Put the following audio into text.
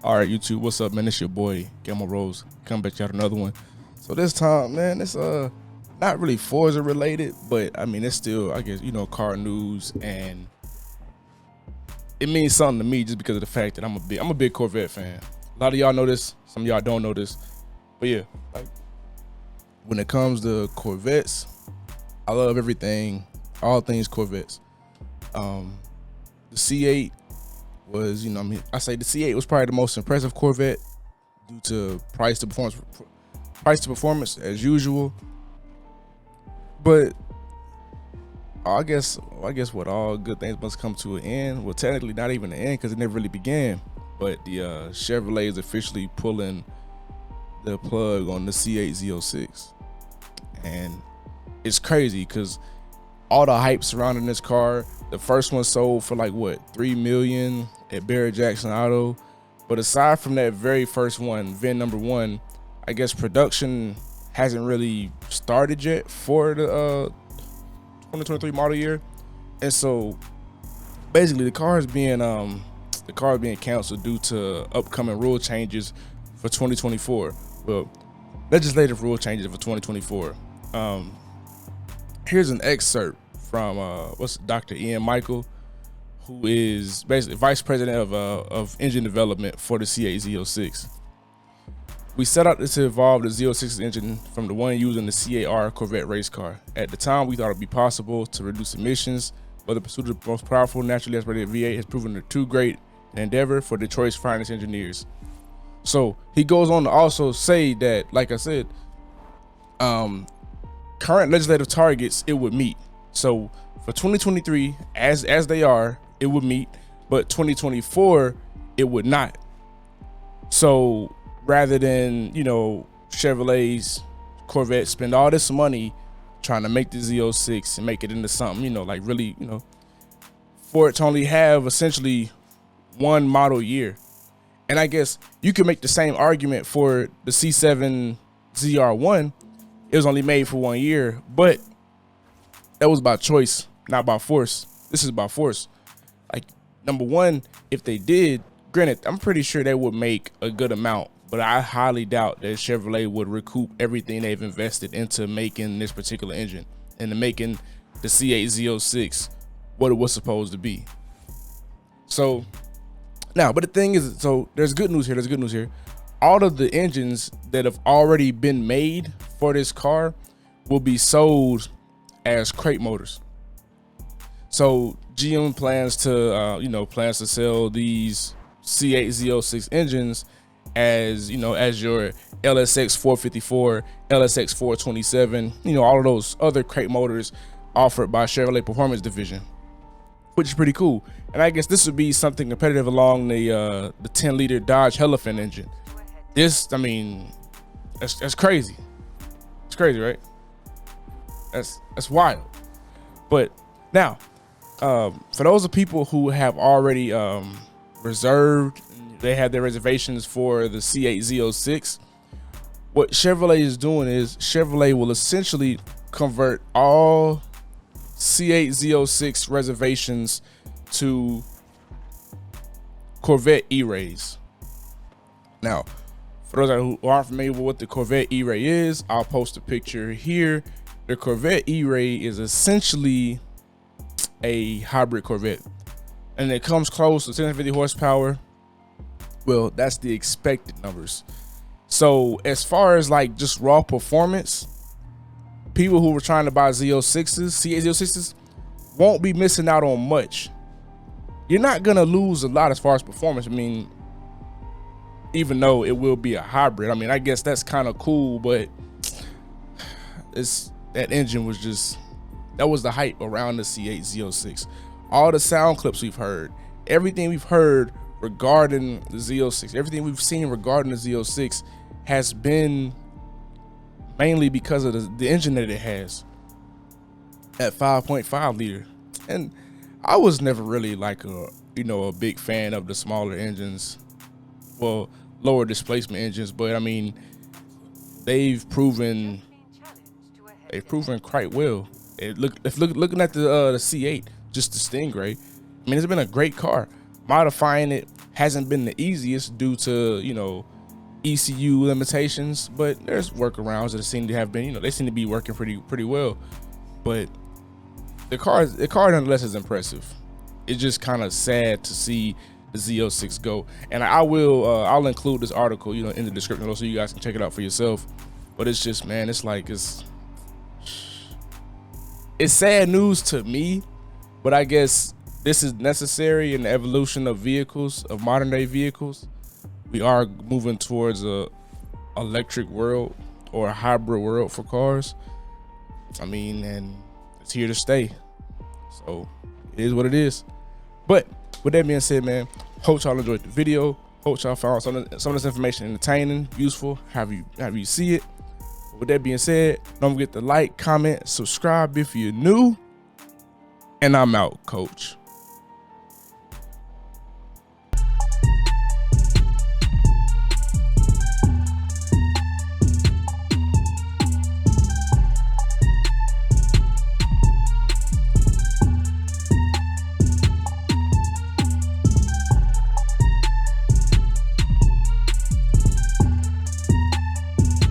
All right, YouTube, what's up, man? It's your boy GamoRoads, coming back out another one. So this time, man, it's not really Forza related, but I mean it's still, I guess, you know, car news, and it means something to me just because of the fact that I'm a big Corvette fan. A lot of y'all know this, some of y'all don't know this, but yeah, like when it comes to Corvettes, I love everything, all things Corvettes. The C8 was, you know, I mean, I say the C8 was probably the most impressive Corvette due to price to performance as usual. But I guess what all good things must come to an end. Well, technically not even an end because it never really began. But the Chevrolet is officially pulling the plug on the C8 Z06, and it's crazy because all the hype surrounding this car. The first one sold for like what, 3 million at Barrett-Jackson Auto. But aside from that very first one, VIN number 1, I guess production hasn't really started yet for the 2023 model year. And so basically the car is being canceled due to upcoming rule changes for 2024. Well, legislative rule changes for 2024. Here's an excerpt from Dr. Ian Michael, who is basically vice president of engine development for the C8 Z06. We set out to evolve the Z06 engine from the one used in the C8R Corvette race car. At the time, we thought it'd be possible to reduce emissions, but the pursuit of the most powerful naturally aspirated V8 has proven too great an endeavor for Detroit's finest engineers. So he goes on to also say that, like I said, current legislative targets it would meet. So for 2023, as they are, it would meet, but 2024 it would not. So rather than, you know, Chevrolet's Corvette spend all this money trying to make the Z06 and make it into something, you know, like really, you know, for it to only have essentially one model year. And I guess you could make the same argument for the C7 ZR1. It was only made for 1 year, but that was by choice, not by force. This is by force. Like, number one, if they did, granted, I'm pretty sure they would make a good amount, but I highly doubt that Chevrolet would recoup everything they've invested into making this particular engine and to making the C8 Z06 what it was supposed to be. So now, but the thing is, so there's good news here. All of the engines that have already been made for this car will be sold as crate motors. So GM plans to sell these C8 Z06 engines as, you know, as your LSX 454, LSX 427, you know, all of those other crate motors offered by Chevrolet Performance Division, which is pretty cool. And I guess this would be something competitive along the 10-liter Dodge Elephant engine. This, I mean, that's crazy. It's crazy, right? That's wild. But now, for those of people who have already reserved, they have their reservations for the C8 Z06, what Chevrolet is doing is Chevrolet will essentially convert all C8 Z06 reservations to Corvette E-Rays. Now, for those who aren't familiar with what the Corvette E-Ray is, I'll post a picture here. The Corvette E-Ray is essentially a hybrid Corvette, and it comes close to 750 horsepower. Well, that's the expected numbers. So as far as like just raw performance, people who were trying to buy Z06s, C8 Z06s, won't be missing out on much. You're not gonna lose a lot as far as performance. I mean, even though it will be a hybrid, I mean, I guess that's kind of cool, but that engine was just, that was the hype around the C8 Z06. All the sound clips we've heard, everything we've heard regarding the Z06, everything we've seen regarding the Z06 has been mainly because of the engine that it has at 5.5 liter. And I was never really like a big fan of the smaller engines, well, lower displacement engines, but I mean, they've proven quite well. Looking at the C8, just the Stingray, I mean, it's been a great car. Modifying it Hasn't been the easiest due to, you know, ECU limitations, but there's workarounds that seem to have been, you know, they seem to be working pretty well. But the car nonetheless is impressive. It's just kind of sad to see the Z06 go. And I'll include this article, you know, in the description so you guys can check it out for yourself. But it's just, man, it's like, it's sad news to me, but I guess this is necessary in the evolution of vehicles, of modern day vehicles. We are moving towards a electric world or a hybrid world for cars. I mean, and it's here to stay. So it is what it is. But with that being said, man, hope y'all enjoyed the video. Hope y'all found some of this information entertaining, useful, however you see it. With that being said, don't forget to like, comment, subscribe if you're new. And I'm out, coach.